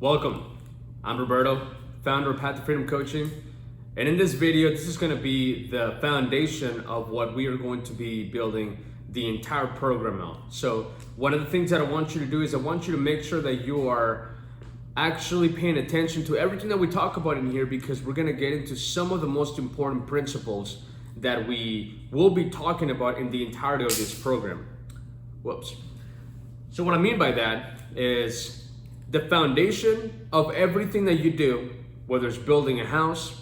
Welcome. I'm Roberto, founder of Path to Freedom Coaching. And in this video, this is going to be the foundation of what we are going to be building the entire program on. So one of the things that I want you to do is I want you to make sure that you are actually paying attention to everything that we talk about in here, because we're going to get into some of the most important principles that we will be talking about in the entirety of this program. Whoops. So what I mean by that is the foundation of everything that you do, whether it's building a house,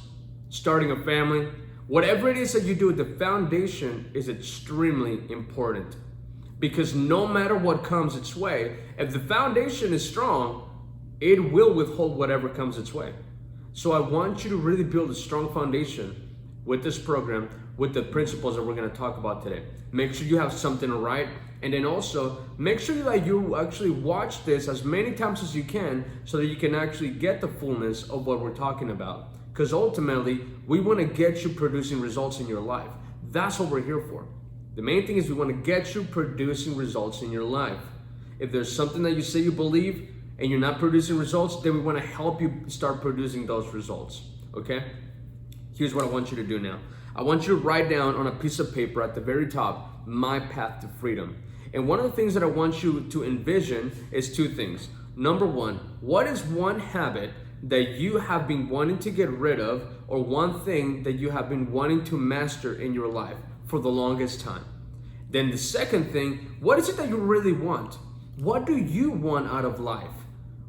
starting a family, whatever it is that you do, the foundation is extremely important. Because no matter what comes its way, if the foundation is strong, it will withhold whatever comes its way. So I want you to really build a strong foundation with this program, with the principles that we're going to talk about today. Make sure you have something to write, and then also make sure that you actually watch this as many times as you can so that you can actually get the fullness of what we're talking about. Because ultimately, we want to get you producing results in your life. That's what we're here for. The main thing is we want to get you producing results in your life. If there's something that you say you believe and you're not producing results, then we want to help you start producing those results, okay? Here's what I want you to do now. I want you to write down on a piece of paper at the very top, my path to freedom. And one of the things that I want you to envision is two things. Number one, what is one habit that you have been wanting to get rid of, or one thing that you have been wanting to master in your life for the longest time? Then the second thing, what is it that you really want? What do you want out of life?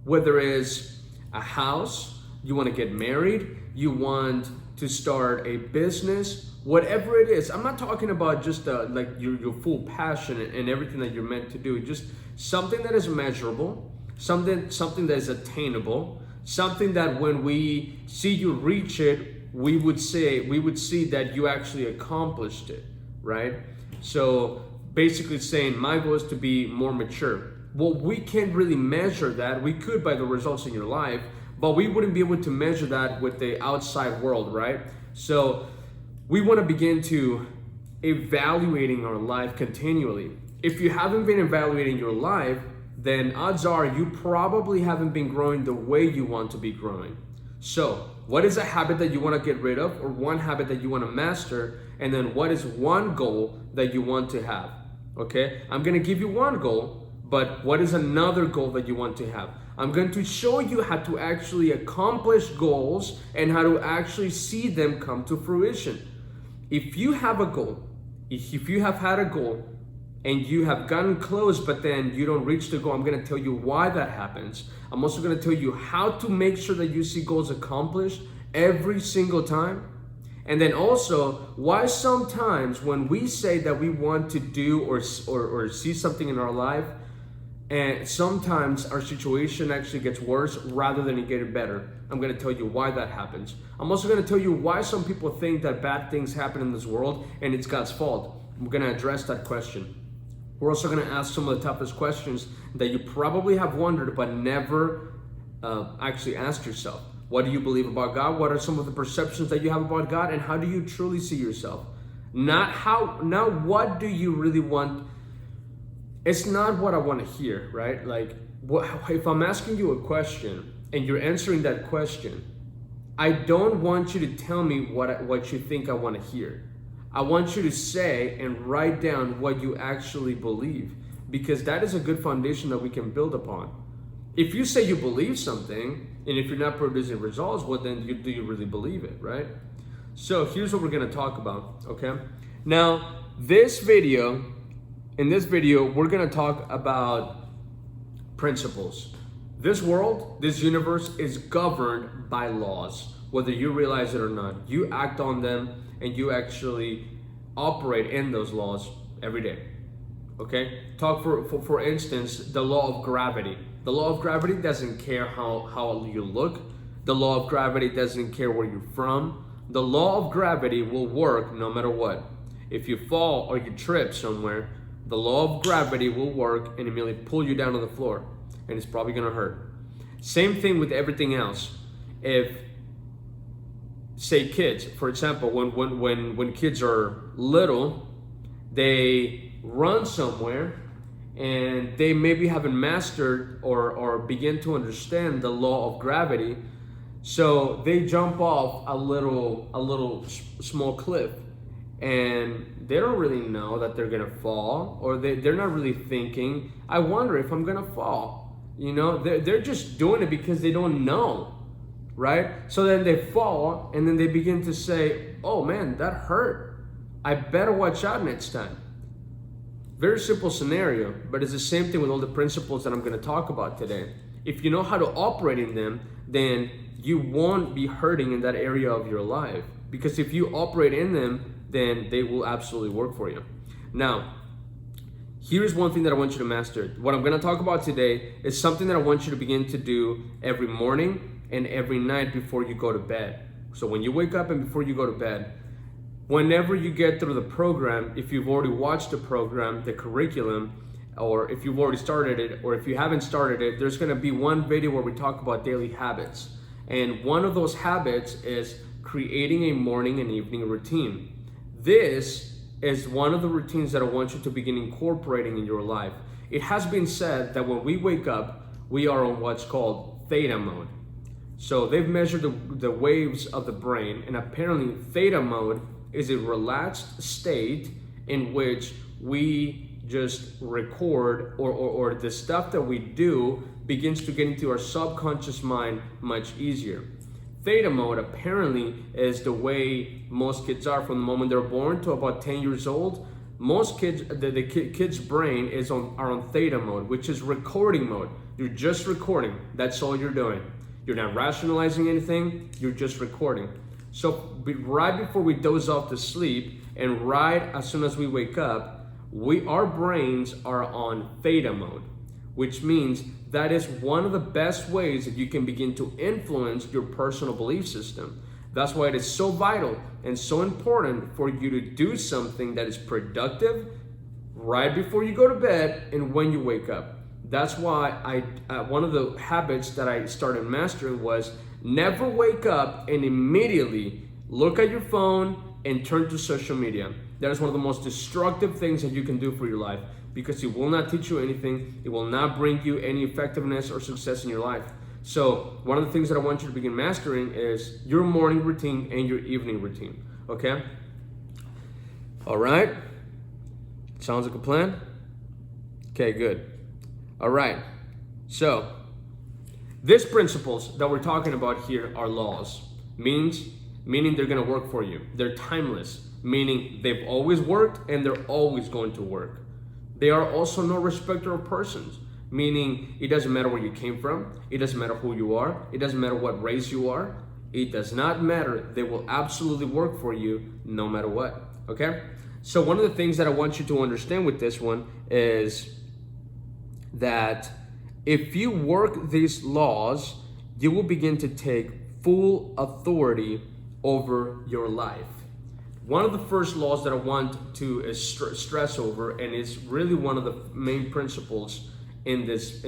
Whether it's a house, you want to get married, you want to start a business, whatever it is. I'm not talking about just like your full passion and everything that you're meant to do. Just something that is measurable, something that is attainable, something that when we see you reach it, we would see that you actually accomplished it, right? So basically saying my goal is to be more mature. Well, we can't really measure that. We could by the results in your life, but we wouldn't be able to measure that with the outside world, right? So we want to begin to evaluating our life continually. If you haven't been evaluating your life, then odds are you probably haven't been growing the way you want to be growing. So what is a habit that you want to get rid of, or one habit that you want to master? And then what is one goal that you want to have? Okay, I'm going to give you one goal, but what is another goal that you want to have? I'm going to show you how to actually accomplish goals and how to actually see them come to fruition. If you have a goal, if you have had a goal and you have gotten close, but then you don't reach the goal, I'm going to tell you why that happens. I'm also going to tell you how to make sure that you see goals accomplished every single time. And then also why sometimes when we say that we want to do or see something in our life, and sometimes our situation actually gets worse rather than it getting better. I'm going to tell you why that happens. I'm also going to tell you why some people think that bad things happen in this world and it's God's fault. I'm going to address that question. We're also going to ask some of the toughest questions that you probably have wondered but never actually asked yourself. What do you believe about God? What are some of the perceptions that you have about God? And how do you truly see yourself? Not what do you really want? It's not what I want to hear, right? Like, if I'm asking you a question and you're answering that question, I don't want you to tell me what you think I want to hear. I want you to say and write down what you actually believe, because that is a good foundation that we can build upon. If you say you believe something, and if you're not producing results, well, then do you really believe it, right? So here's what we're going to talk about, okay? Now, in this video, we're going to talk about principles. This world, this universe is governed by laws, whether you realize it or not. You act on them and you actually operate in those laws every day. Okay? Talk for instance, the law of gravity. The law of gravity doesn't care how you look. The law of gravity doesn't care where you're from. The law of gravity will work no matter what. If you fall or you trip somewhere, the law of gravity will work and immediately pull you down to the floor, and it's probably going to hurt. Same thing with everything else. If, say, kids, for example, when kids are little, they run somewhere and they maybe haven't mastered or begin to understand the law of gravity. So they jump off a little small cliff, and they don't really know that they're gonna fall, or they're not really thinking, I wonder if I'm gonna fall. You know, they're just doing it because they don't know, right? So then they fall, and then they begin to say, oh man, that hurt. I better watch out next time. Very simple scenario, but it's the same thing with all the principles that I'm gonna talk about today. If you know how to operate in them, then you won't be hurting in that area of your life. Because if you operate in them, then they will absolutely work for you. Now, here's one thing that I want you to master. What I'm gonna talk about today is something that I want you to begin to do every morning and every night before you go to bed. So when you wake up and before you go to bed, whenever you get through the program, if you've already watched the program, the curriculum, or if you've already started it, or if you haven't started it, there's gonna be one video where we talk about daily habits. And one of those habits is creating a morning and evening routine. This is one of the routines that I want you to begin incorporating in your life. It has been said that when we wake up, we are on what's called theta mode. So they've measured the waves of the brain, and apparently theta mode is a relaxed state in which we just record, or the stuff that we do begins to get into our subconscious mind much easier. Theta mode apparently is the way most kids are from the moment they're born to about 10 years old. Most kids, the kid's brain are on theta mode, which is recording mode. You're just recording. That's all you're doing. You're not rationalizing anything. You're just recording. So right before we doze off to sleep, and right as soon as we wake up, our brains are on theta mode, which means that is one of the best ways that you can begin to influence your personal belief system. That's why it is so vital and so important for you to do something that is productive right before you go to bed and when you wake up. That's why one of the habits that I started mastering was never wake up and immediately look at your phone and turn to social media. That is one of the most destructive things that you can do for your life, because it will not teach you anything. It will not bring you any effectiveness or success in your life. So one of the things that I want you to begin mastering is your morning routine and your evening routine, okay? All right, sounds like a plan? Okay, good. All right, so these principles that we're talking about here are laws, meaning they're gonna work for you. They're timeless, meaning they've always worked and they're always going to work. They are also no respecter of persons, meaning it doesn't matter where you came from, it doesn't matter who you are, it doesn't matter what race you are, it does not matter. They will absolutely work for you no matter what, okay? So one of the things that I want you to understand with this one is that if you work these laws, you will begin to take full authority over your life. One of the first laws that I want to stress over, and is really one of the main principles in this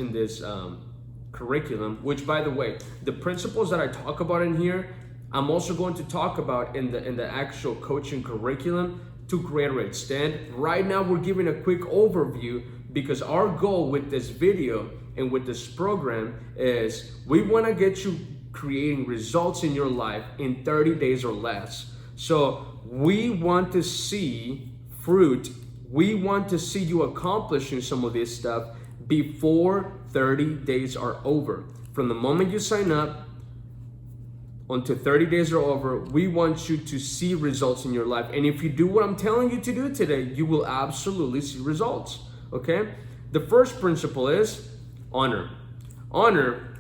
curriculum, which, by the way, the principles that I talk about in here, I'm also going to talk about in the actual coaching curriculum to greater extent. Right now, we're giving a quick overview because our goal with this video and with this program is we want to get you creating results in your life in 30 days or less. So we want to see fruit. We want to see you accomplishing some of this stuff before 30 days are over. From the moment you sign up until 30 days are over, we want you to see results in your life. And if you do what I'm telling you to do today, you will absolutely see results, okay? The first principle is honor. Honor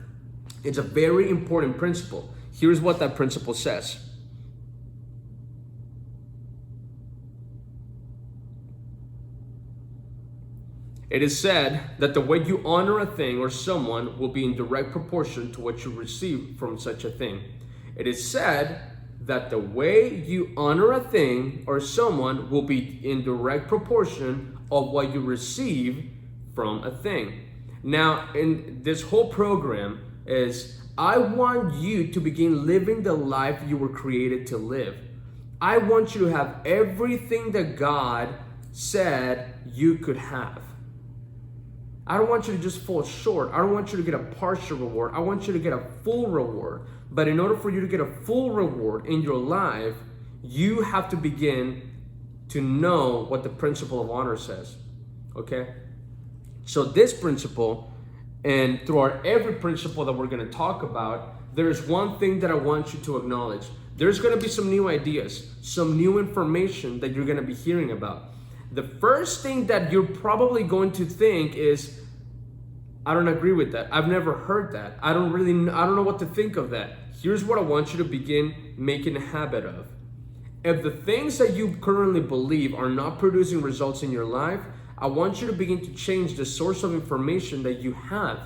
is a very important principle. Here's what that principle says. It is said that the way you honor a thing or someone will be in direct proportion to what you receive from such a thing. It is said that the way you honor a thing or someone will be in direct proportion of what you receive from a thing. Now, in this whole program is, I want you to begin living the life you were created to live. I want you to have everything that God said you could have. I don't want you to just fall short. I don't want you to get a partial reward. I want you to get a full reward. But in order for you to get a full reward in your life, you have to begin to know what the principle of honor says. Okay? So this principle, and throughout every principle that we're going to talk about, there's one thing that I want you to acknowledge. There's going to be some new ideas, some new information that you're going to be hearing about. The first thing that you're probably going to think is, I don't agree with that. I've never heard that. I don't know what to think of that. Here's what I want you to begin making a habit of. If the things that you currently believe are not producing results in your life, I want you to begin to change the source of information that you have,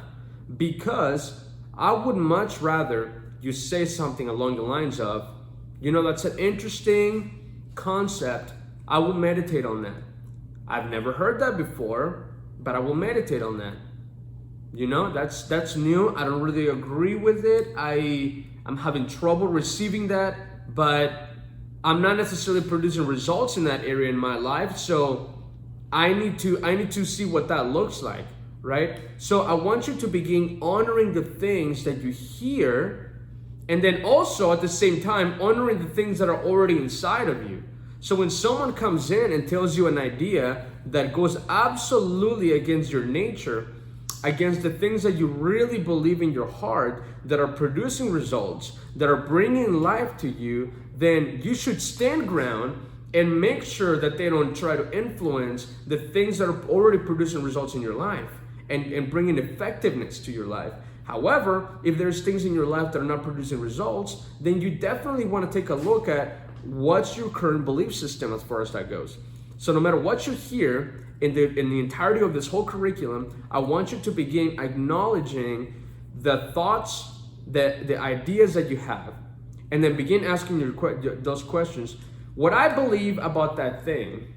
because I would much rather you say something along the lines of, that's an interesting concept. I will meditate on that. I've never heard that before, but I will meditate on that. That's new. I don't really agree with it. I'm having trouble receiving that, but I'm not necessarily producing results in that area in my life. So I need to see what that looks like, right? So I want you to begin honoring the things that you hear, and then also at the same time honoring the things that are already inside of you. So when someone comes in and tells you an idea that goes absolutely against your nature, against the things that you really believe in your heart, that are producing results, that are bringing life to you, then you should stand ground and make sure that they don't try to influence the things that are already producing results in your life and bringing effectiveness to your life. However, if there's things in your life that are not producing results, then you definitely want to take a look at what's your current belief system as far as that goes. So no matter what you hear in the entirety of this whole curriculum, I want you to begin acknowledging the thoughts, the ideas that you have, and then begin asking those questions. What I believe about that thing,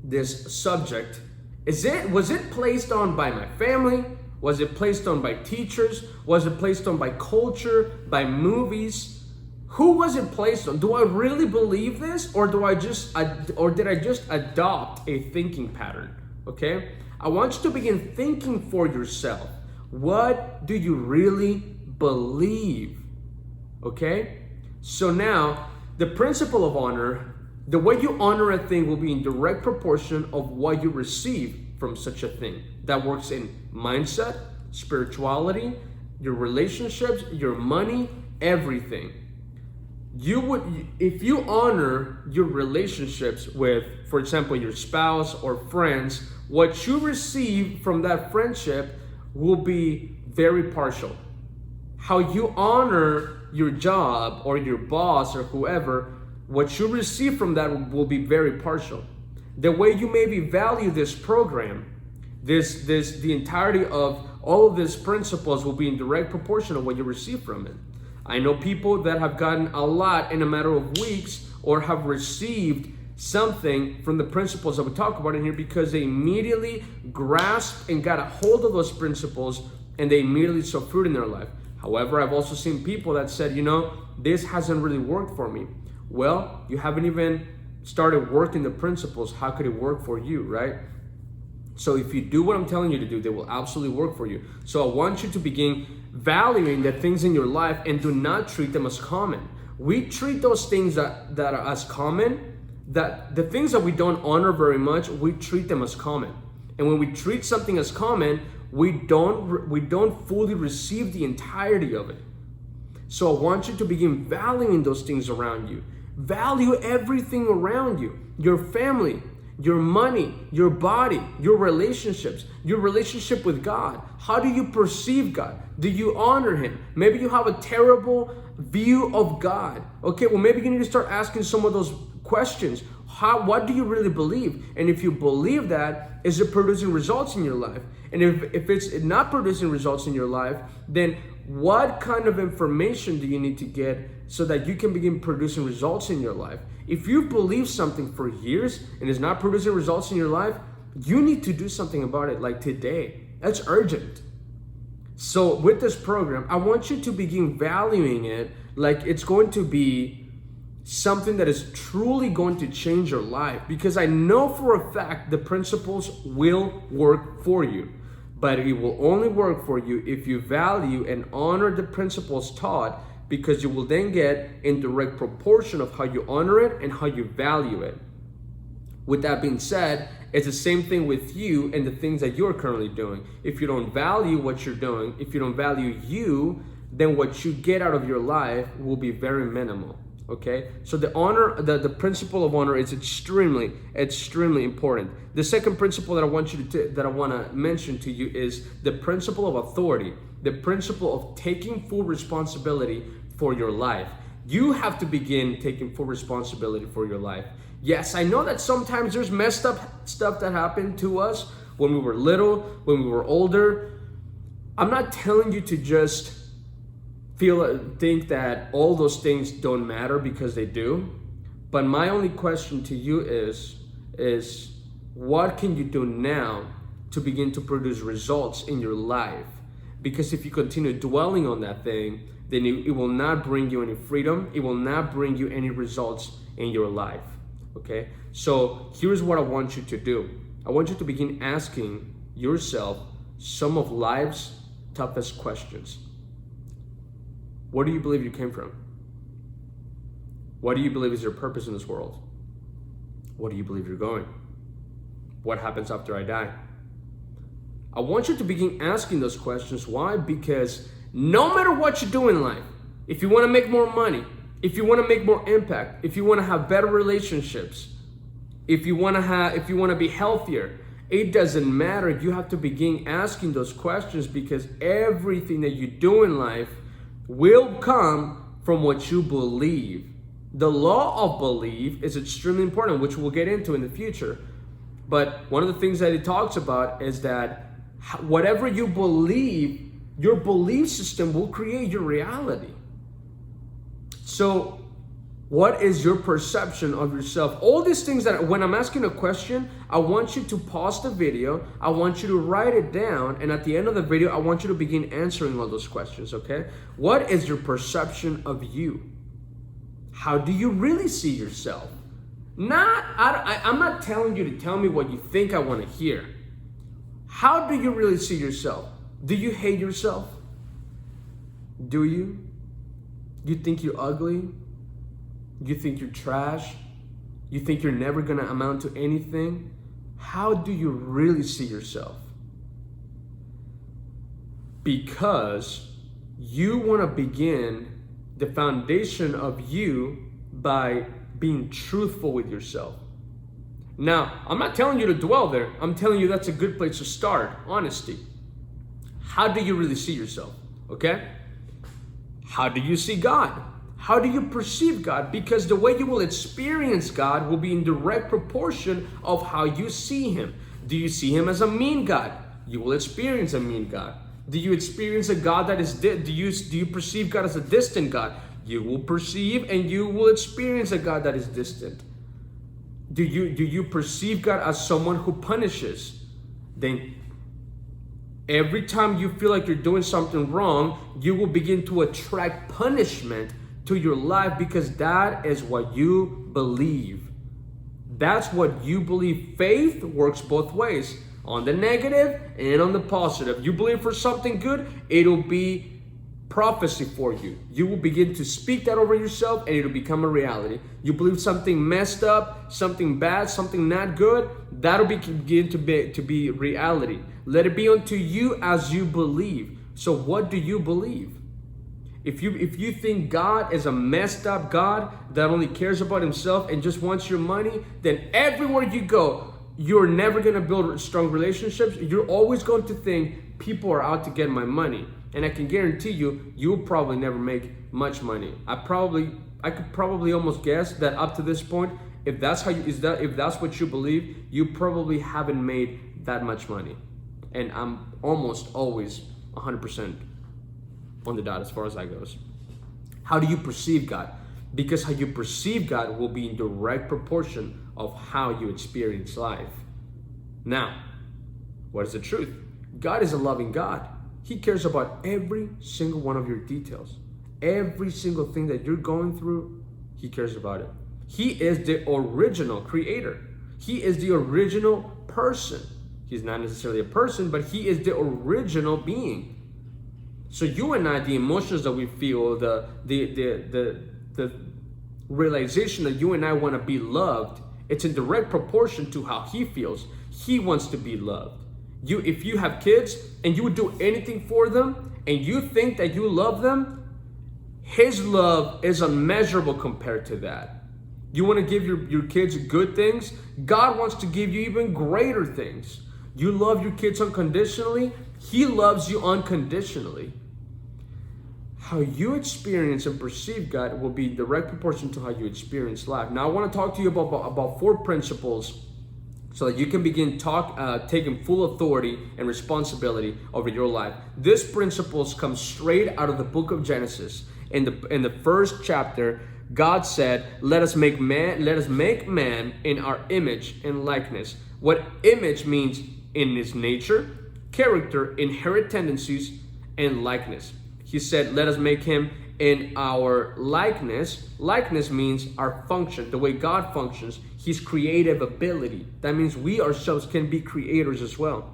this subject, was it placed on by my family? Was it placed on by teachers? Was it placed on by culture, by movies? Who was it placed on? Do I really believe this, or did I just adopt a thinking pattern? Okay? I want you to begin thinking for yourself. What do you really believe? Okay? So now, the principle of honor, the way you honor a thing will be in direct proportion of what you receive from such a thing. That works in mindset, spirituality, your relationships, your money, everything. If you honor your relationships with, for example, your spouse or friends, what you receive from that friendship will be very partial. How you honor your job or your boss or whoever, what you receive from that will be very partial. The way you maybe value this program, the entirety of all of these principles will be in direct proportion of what you receive from it. I know people that have gotten a lot in a matter of weeks, or have received something from the principles that we talk about in here, because they immediately grasped and got a hold of those principles, and they immediately saw fruit in their life. However, I've also seen people that said, this hasn't really worked for me. Well, you haven't even started working the principles. How could it work for you, right? So if you do what I'm telling you to do, they will absolutely work for you. So I want you to begin valuing the things in your life and do not treat them as common. We treat those things that are as common, that the things that we don't honor very much, we treat them as common. And when we treat something as common, we don't fully receive the entirety of it. So I want you to begin valuing those things around you. Value everything around you. Your family, your money, your body, your relationships, your relationship with God. How do you perceive God? Do you honor Him? Maybe you have a terrible view of God. Okay, well, maybe you need to start asking some of those questions. What do you really believe? And if you believe that, is it producing results in your life? And if it's not producing results in your life, then what kind of information do you need to get so that you can begin producing results in your life? If you've believed something for years and is not producing results in your life, you need to do something about it, like today. That's urgent. So with this program, I want you to begin valuing it like it's going to be something that is truly going to change your life, because I know for a fact the principles will work for you. but it will only work for you if you value and honor the principles taught, because you will then get in direct proportion of how you honor it and how you value it. With that being said, it's the same thing with you and the things that you're currently doing. If you don't value what you're doing, if you don't value you, then what you get out of your life will be very minimal. Okay, so the principle of honor is extremely important. The second principle that I want to mention to you is the principle of authority, the principle of taking full responsibility for your life. You have to begin taking full responsibility for your life. Yes, I know that sometimes there's messed up stuff that happened to us when we were little, when we were older. I'm not telling you to just think that all those things don't matter, because they do. But my only question to you is what can you do now to begin to produce results in your life? Because if you continue dwelling on that thing, then it will not bring you any freedom. It will not bring you any results in your life. Okay? So here's what I want you to do. I want you to begin asking yourself some of life's toughest questions. Where do you believe you came from? What do you believe is your purpose in this world? What do you believe you're going? What happens after I die? I want you to begin asking those questions. Why? Because no matter what you do in life, if you want to make more money, if you want to make more impact, if you want to have better relationships, if you want to be healthier, it doesn't matter. You have to begin asking those questions, because everything that you do in life will come from what you believe. The law of belief is extremely important, which we'll get into in the future. But one of the things that it talks about is that whatever you believe, your belief system will create your reality. So what is your perception of yourself? All these things that when I'm asking a question, I want you to pause the video. I want you to write it down. And at the end of the video, I want you to begin answering all those questions, okay? What is your perception of you? How do you really see yourself? I'm not telling you to tell me what you think I want to hear. How do you really see yourself? Do you hate yourself? Do you? You think you're ugly? You think you're trash? You think you're never gonna amount to anything? How do you really see yourself? Because you wanna begin the foundation of you by being truthful with yourself. Now, I'm not telling you to dwell there. I'm telling you that's a good place to start, honesty. How do you really see yourself, okay? How do you see God? How do you perceive God? Because the way you will experience God will be in direct proportion of how you see Him. Do you see Him as a mean God? You will experience a mean God. Do you experience a God that is do you perceive God as a distant God? You will perceive and you will experience a God that is distant. Do you perceive God as someone who punishes? Then every time you feel like you're doing something wrong, you will begin to attract punishment to your life, because that is what you believe. That's what you believe. Faith works both ways, on the negative and on the positive. You believe for something good, it'll be prophecy for you. You will begin to speak that over yourself and it'll become a reality. You believe something messed up, something bad, something not good, that'll begin to be reality. Let it be unto you as you believe. So what do you believe? If you think God is a messed up God that only cares about himself and just wants your money, then everywhere you go, you're never going to build strong relationships. You're always going to think people are out to get my money. And I can guarantee you, you'll probably never make much money. I could probably almost guess that up to this point, if that's what you believe, you probably haven't made that much money. And I'm almost always 100% on the dot as far as that goes. How do you perceive God? Because how you perceive God will be in direct proportion of how you experience life. Now, what is the truth? God is a loving God. He cares about every single one of your details. Every single thing that you're going through, He cares about it. He is the original creator. He is the original person. He's not necessarily a person, but he is the original being. So you and I, the emotions that we feel, the realization that you and I want to be loved, it's in direct proportion to how he feels. He wants to be loved. If you have kids and you would do anything for them and you think that you love them, his love is unmeasurable compared to that. You want to give your kids good things? God wants to give you even greater things. You love your kids unconditionally, he loves you unconditionally. How you experience and perceive God will be direct proportion to how you experience life. Now, I want to talk to you about 4 principles so that you can begin taking full authority and responsibility over your life. These principles come straight out of the book of Genesis. In the first chapter, God said, let us make man in our image and likeness. What image means in his nature, character, inherent tendencies, and likeness. He said, let us make him in our likeness. Likeness means our function, the way God functions, his creative ability. That means we ourselves can be creators as well.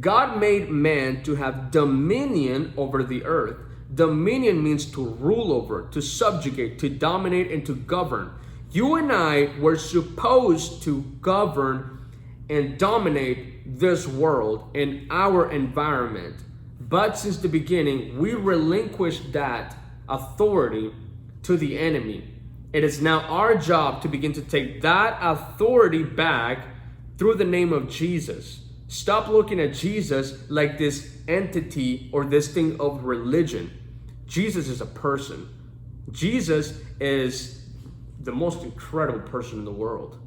God made man to have dominion over the earth. Dominion means to rule over, to subjugate, to dominate, and to govern. You and I were supposed to govern and dominate this world and our environment. But since the beginning, we relinquished that authority to the enemy. It is now our job to begin to take that authority back through the name of Jesus. Stop looking at Jesus like this entity or this thing of religion. Jesus is a person. Jesus is the most incredible person in the world.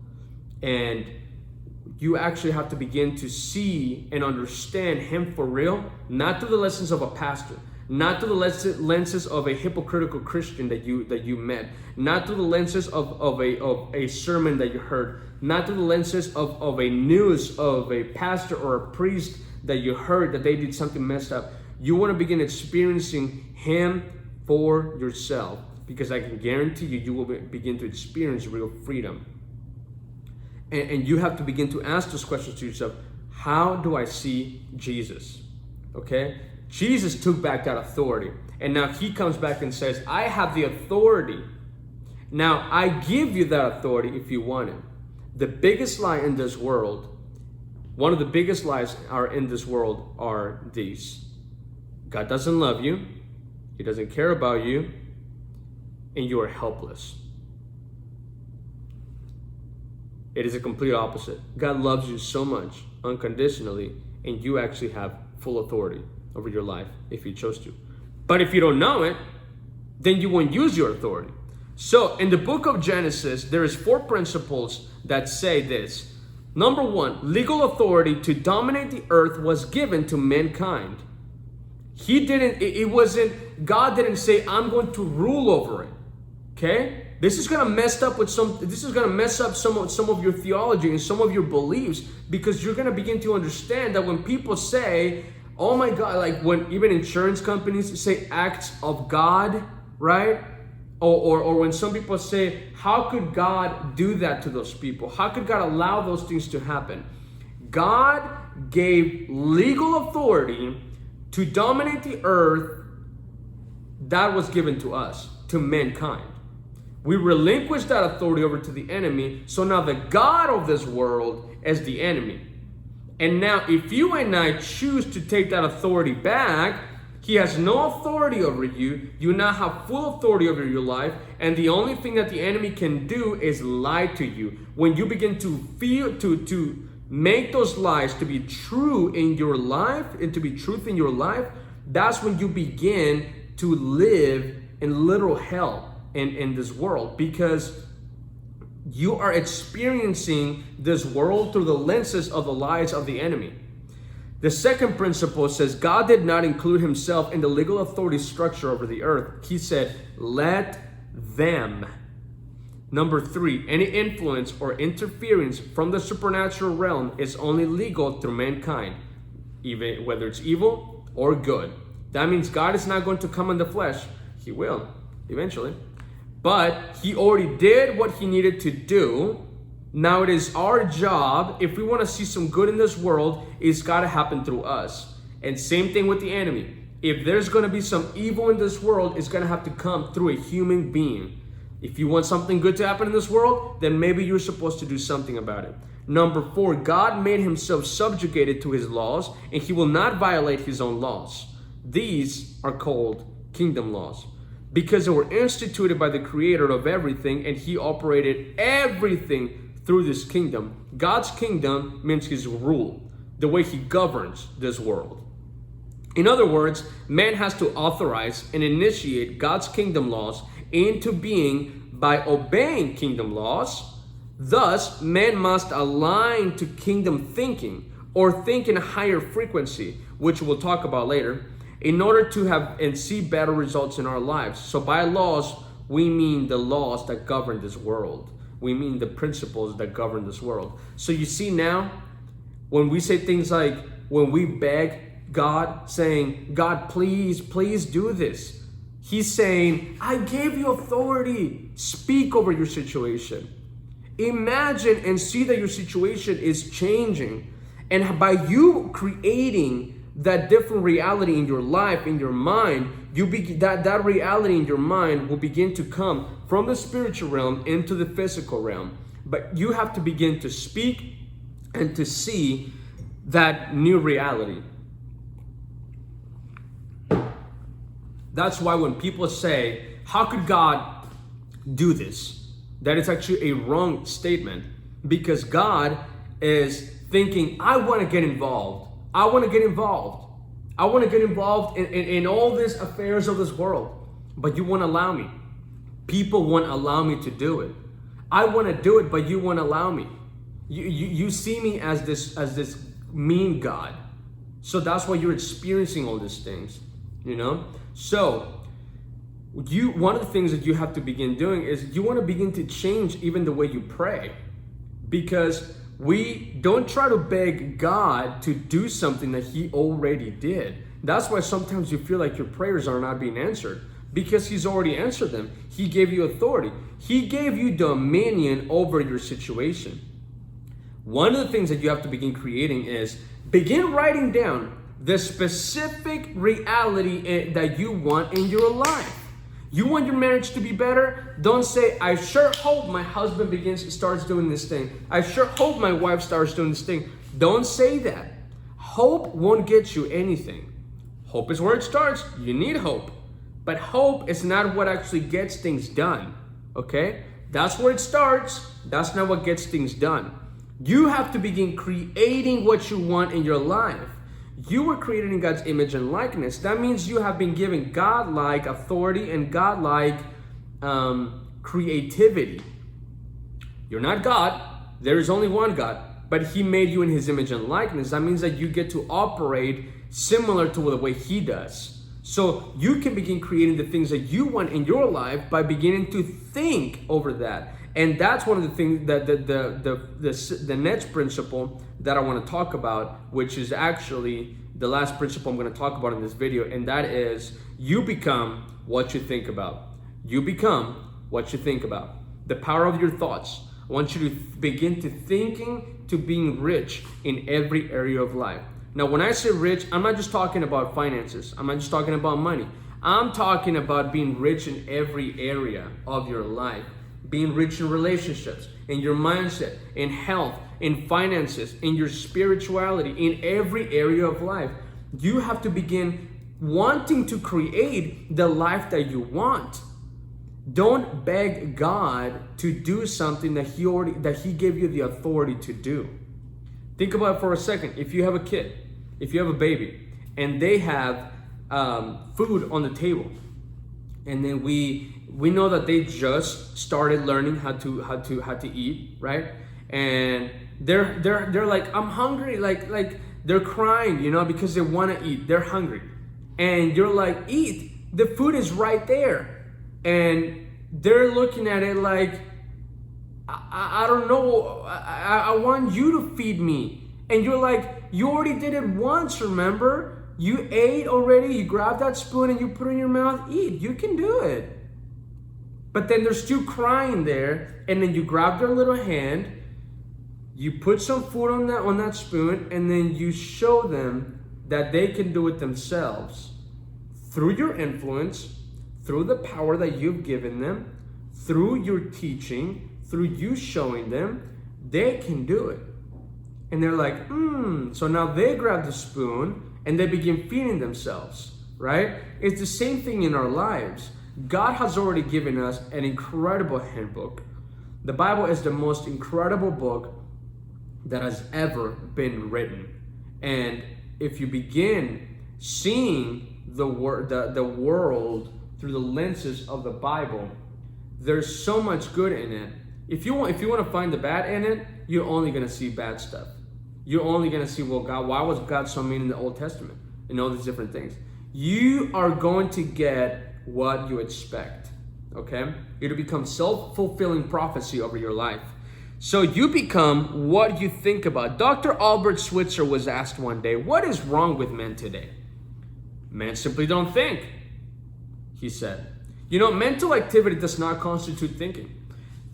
And you actually have to begin to see and understand him for real, not through the lessons of a pastor, not through the lenses of a hypocritical Christian that you met, not through the lenses of a sermon that you heard, not through the lenses of a news of a pastor or a priest that you heard that they did something messed up. You want to begin experiencing him for yourself, because I can guarantee you will begin to experience real freedom. And you have to begin to ask those questions to yourself. How do I see Jesus? Okay? Jesus took back that authority. And now he comes back and says, I have the authority. Now, I give you that authority if you want it. The biggest lie in this world, one of the biggest lies in this world are these. God doesn't love you. He doesn't care about you. And you are helpless. It is a complete opposite. God loves you so much unconditionally, and you actually have full authority over your life if you chose to. But if you don't know it, then you won't use your authority. So in the book of Genesis, there is 4 principles that say this. Number 1, legal authority to dominate the earth was given to mankind. God didn't say, I'm going to rule over it. Okay? This is gonna mess up some of your theology and some of your beliefs, because you're gonna begin to understand that when people say, oh my God, like when even insurance companies say acts of God, right? Or when some people say, how could God do that to those people? How could God allow those things to happen? God gave legal authority to dominate the earth. That was given to us, to mankind. We relinquished that authority over to the enemy. So now the God of this world is the enemy. And now if you and I choose to take that authority back, he has no authority over you. You now have full authority over your life. And the only thing that the enemy can do is lie to you. When you begin to make those lies to be true in your life and to be truth in your life, that's when you begin to live in literal hell in this world, because you are experiencing this world through the lenses of the lies of the enemy. The second principle says God did not include himself in the legal authority structure over the earth. He said, let them. Number 3, any influence or interference from the supernatural realm is only legal through mankind, even whether it's evil or good. That means God is not going to come in the flesh. He will eventually. But he already did what he needed to do Now it is our job, if we want to see some good in this world, it's got to happen through us. And same thing with the enemy. If there's going to be some evil in this world, it's going to have to come through a human being. If you want something good to happen in this world, then maybe you're supposed to do something about it. Number 4, God made himself subjugated to his laws, and he will not violate his own laws. These are called kingdom laws, because they were instituted by the creator of everything, and he operated everything through this kingdom. God's kingdom means his rule, the way he governs this world. In other words, man has to authorize and initiate God's kingdom laws into being by obeying kingdom laws. Thus, man must align to kingdom thinking or think in a higher frequency, which we'll talk about later, in order to have and see better results in our lives. So by laws, we mean the laws that govern this world. We mean the principles that govern this world. So you see now, when we say things like, when we beg God, saying, God, please do this. He's saying, I gave you authority. Speak over your situation. Imagine and see that your situation is changing. And by you creating that different reality in your life, in your mind, that reality in your mind will begin to come from the spiritual realm into the physical realm. But you have to begin to speak and to see that new reality. That's why when people say, how could God do this? That is actually a wrong statement, because God is thinking, I want to get involved. I want to get involved. I want to get involved in all these affairs of this world, but you won't allow me. People won't allow me to do it. I want to do it, but you won't allow me. You see me as this mean God. So that's why you're experiencing all these things, you know? So one of the things that you have to begin doing is you want to begin to change even the way you pray, because we don't try to beg God to do something that he already did. That's why sometimes you feel like your prayers are not being answered, because he's already answered them. He gave you authority. He gave you dominion over your situation. One of the things that you have to begin creating is begin writing down the specific reality that you want in your life. You want your marriage to be better? Don't say, I sure hope my husband starts doing this thing. I sure hope my wife starts doing this thing. Don't say that. Hope won't get you anything. Hope is where it starts. You need hope. But hope is not what actually gets things done. Okay? That's where it starts. That's not what gets things done. You have to begin creating what you want in your life. You were created in God's image and likeness. That means you have been given God-like authority and God-like creativity. You're not God. There is only one God. But he made you in his image and likeness. That means that you get to operate similar to the way he does. So you can begin creating the things that you want in your life by beginning to think over that. And that's one of the things that the next principle that I want to talk about, which is actually the last principle I'm going to talk about in this video, and that is you become what you think about. You become what you think about. The power of your thoughts. I want you to begin to thinking to being rich in every area of life. Now, when I say rich, I'm not just talking about finances. I'm not just talking about money. I'm talking about being rich in every area of your life. Being rich in relationships, in your mindset, in health, in finances, in your spirituality, in every area of life. You have to begin wanting to create the life that you want. Don't beg God to do something that he gave you the authority to do. Think about it for a second. If you have a kid, if you have a baby, and they have food on the table, and then we know that they just started learning how to eat, right? And they're like, I'm hungry, like they're crying, you know, because they want to eat. They're hungry, and you're like, eat. The food is right there, and they're looking at it like, I don't know. I want you to feed me, and you're like, you already did it once, remember? You ate already, you grabbed that spoon and you put it in your mouth, eat, you can do it. But then they're still crying there, and then you grab their little hand, You put some food on that spoon, and then you show them that they can do it themselves through your influence, through the power that you've given them, through your teaching, through you showing them, they can do it. And they're like, so now they grab the spoon and they begin feeding themselves, right? It's the same thing in our lives. God has already given us an incredible handbook. The Bible is the most incredible book that has ever been written. And if you begin seeing the world through the lenses of the Bible, there's so much good in it. If you want to find the bad in it, you're only going to see bad stuff. You're only going to see, well, God, why was God so mean in the Old Testament? And all these different things. You are going to get what you expect, okay? It'll become self-fulfilling prophecy over your life. So you become what you think about. Dr. Albert Schweitzer was asked one day, what is wrong with men today? Men simply don't think, he said. You know, mental activity does not constitute thinking.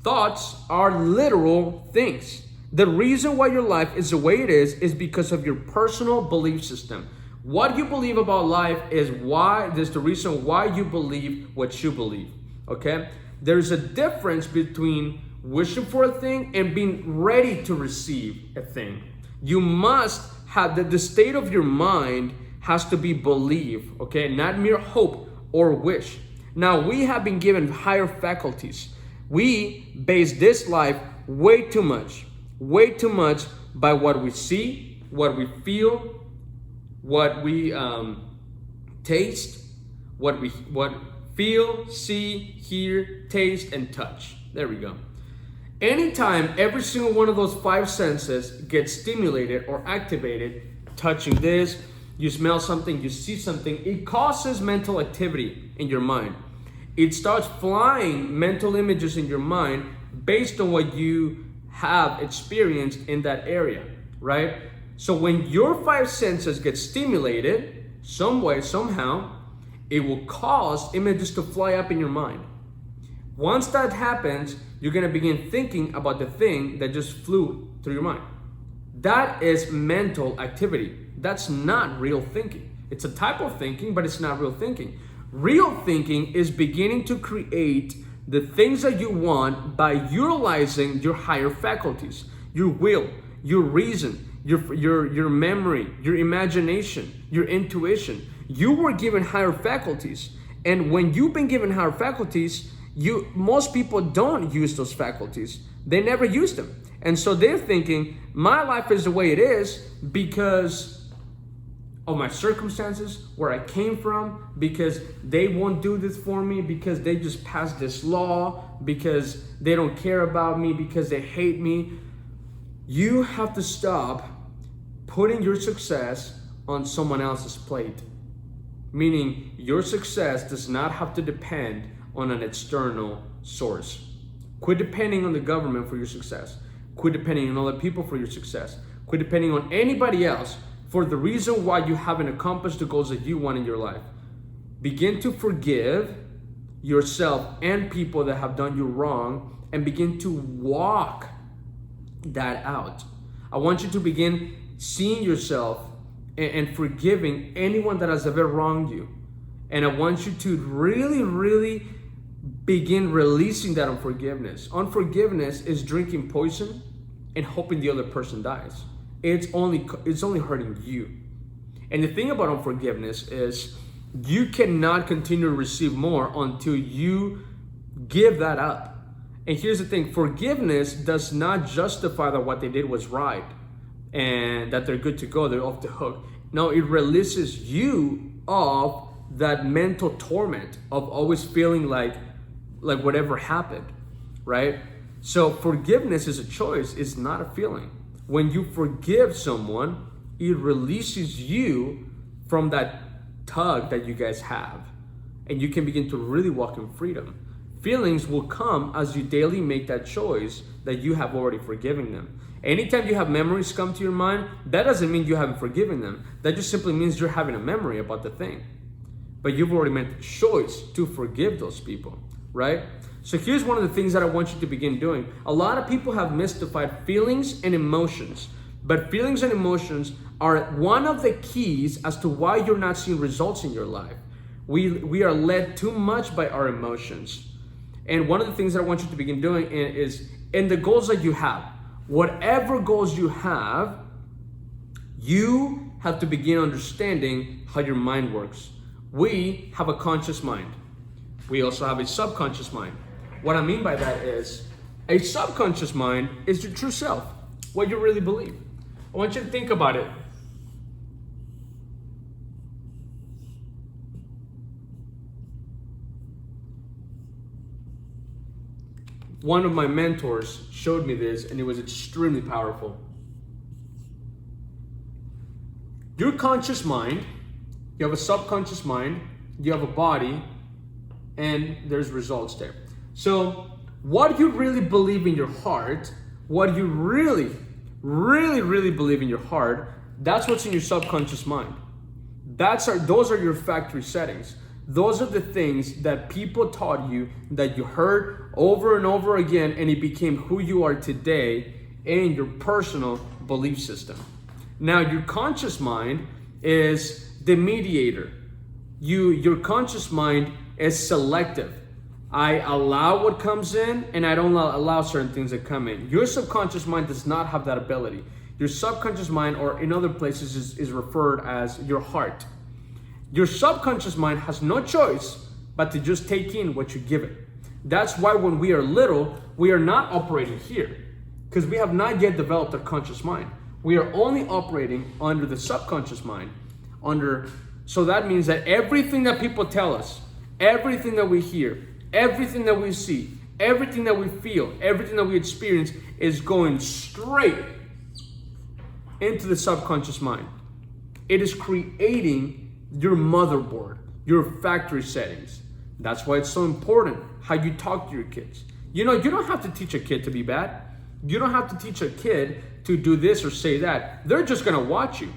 Thoughts are literal things. The reason why your life is the way it is because of your personal belief system. What you believe about life is the reason why you believe what you believe, okay? There's a difference between wishing for a thing and being ready to receive a thing. You must have the state of your mind has to be belief, okay? Not mere hope or wish. Now, we have been given higher faculties. We base this life way too much by what we see, what we feel, what we taste, what feel, see, hear, taste, and touch. There we go. Anytime every single one of those 5 senses gets stimulated or activated, touching this, you smell something, you see something, it causes mental activity in your mind. It starts flying mental images in your mind based on what you have experienced in that area, right? So when your 5 senses get stimulated, some way, somehow, it will cause images to fly up in your mind. Once that happens, you're gonna begin thinking about the thing that just flew through your mind. That is mental activity. That's not real thinking. It's a type of thinking, but it's not real thinking. Real thinking is beginning to create the things that you want by utilizing your higher faculties, your will, your reason, your memory, your imagination, your intuition. You were given higher faculties, and when you've been given higher faculties, most people don't use those faculties. They never use them, and so they're thinking, my life is the way it is because of my circumstances, where I came from, because they won't do this for me, because they just passed this law, because they don't care about me, because they hate me. You have to stop putting your success on someone else's plate. Meaning your success does not have to depend on an external source. Quit depending on the government for your success. Quit depending on other people for your success. Quit depending on anybody else for the reason why you haven't accomplished the goals that you want in your life. Begin to forgive yourself and people that have done you wrong, and begin to walk that out. I want you to begin seeing yourself and forgiving anyone that has ever wronged you. And I want you to really, really begin releasing that unforgiveness. Unforgiveness is drinking poison and hoping the other person dies. It's only hurting you. And the thing about unforgiveness is you cannot continue to receive more until you give that up. And here's the thing, forgiveness does not justify that what they did was right and that they're good to go, they're off the hook. No, it releases you of that mental torment of always feeling like whatever happened, right? So forgiveness is a choice, it's not a feeling. When you forgive someone, it releases you from that tug that you guys have, and you can begin to really walk in freedom. Feelings will come as you daily make that choice that you have already forgiven them. Anytime you have memories come to your mind, that doesn't mean you haven't forgiven them. That just simply means you're having a memory about the thing. But you've already made the choice to forgive those people, right? So here's one of the things that I want you to begin doing. A lot of people have mystified feelings and emotions, but feelings and emotions are one of the keys as to why you're not seeing results in your life. We are led too much by our emotions. And one of the things that I want you to begin doing is in the goals that you have, whatever goals you have to begin understanding how your mind works. We have a conscious mind. We also have a subconscious mind. What I mean by that is a subconscious mind is your true self, what you really believe. I want you to think about it. One of my mentors showed me this, and it was extremely powerful. Your conscious mind, you have a subconscious mind, you have a body, and there's results there. So what you really believe in your heart, what you really believe in your heart, that's what's in your subconscious mind. Those are your factory settings. Those are the things that people taught you, that you heard over and over again, and it became who you are today in your personal belief system. Now, your conscious mind is the mediator. Your conscious mind is selective. I allow what comes in, and I don't allow certain things that come in. Your subconscious mind does not have that ability. Your subconscious mind, or in other places, is referred as your heart. Your subconscious mind has no choice but to just take in what you give it. That's why when we are little, we are not operating here, because we have not yet developed a conscious mind. We are only operating under the subconscious mind. So that means that everything that people tell us, everything that we hear, everything that we see, everything that we feel, everything that we experience is going straight into the subconscious mind. It is creating your motherboard, your factory settings. That's why it's so important how you talk to your kids. You don't have to teach a kid to be bad. You don't have to teach a kid to do this or say that. They're just gonna watch you.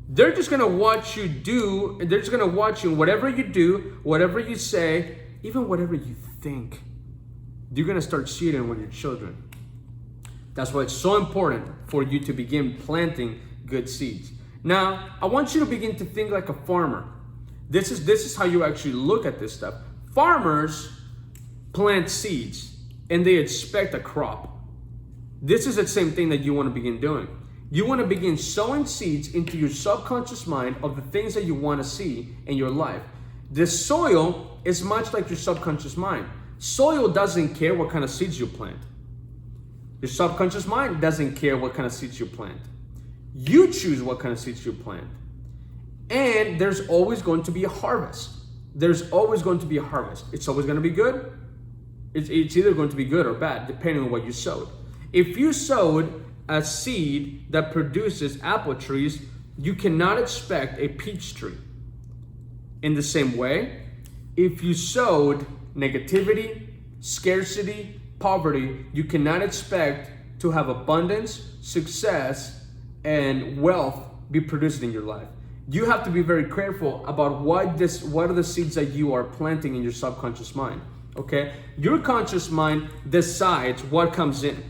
They're just gonna watch you do, they're just gonna watch you, whatever you do, whatever you say, even whatever you think. You're gonna start seeing it with your children. That's why it's so important for you to begin planting good seeds. Now, I want you to begin to think like a farmer. This is how you actually look at this stuff. Farmers plant seeds and they expect a crop. This is the same thing that you want to begin doing. You want to begin sowing seeds into your subconscious mind of the things that you want to see in your life. The soil is much like your subconscious mind. Soil doesn't care what kind of seeds you plant. Your subconscious mind doesn't care what kind of seeds you plant. You choose what kind of seeds you plant. And there's always going to be a harvest. There's always going to be a harvest. It's always going to be good. It's either going to be good or bad, depending on what you sowed. If you sowed a seed that produces apple trees, you cannot expect a peach tree. In the same way, if you sowed negativity, scarcity, poverty, you cannot expect to have abundance, success, and wealth be produced in your life. You have to be very careful about what are the seeds that you are planting in your subconscious mind. Okay? Your conscious mind decides what comes in.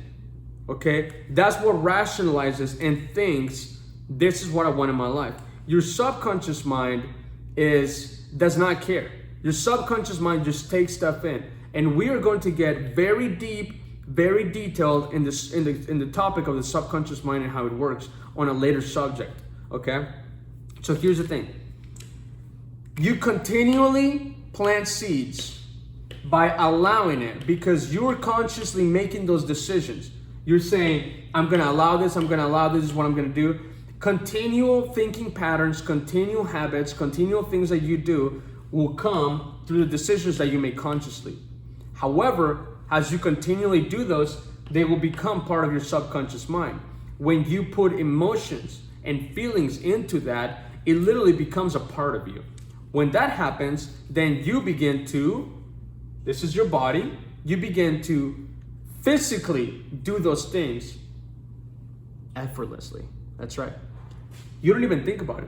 Okay? That's what rationalizes and thinks, this is what I want in my life. Your subconscious mind does not care. Your subconscious mind just takes stuff in. And we are going to get very deep, very detailed in the topic of the subconscious mind and how it works on a later subject. Okay? So here's the thing. You continually plant seeds by allowing it, because you're consciously making those decisions. You're saying, I'm going to allow this, this is what I'm going to do. Continual thinking patterns, continual habits, continual things that you do will come through the decisions that you make consciously. However, as you continually do those, they will become part of your subconscious mind. When you put emotions and feelings into that, it literally becomes a part of you. When that happens, then you begin to, this is your body, you begin to physically do those things effortlessly. That's right. You don't even think about it.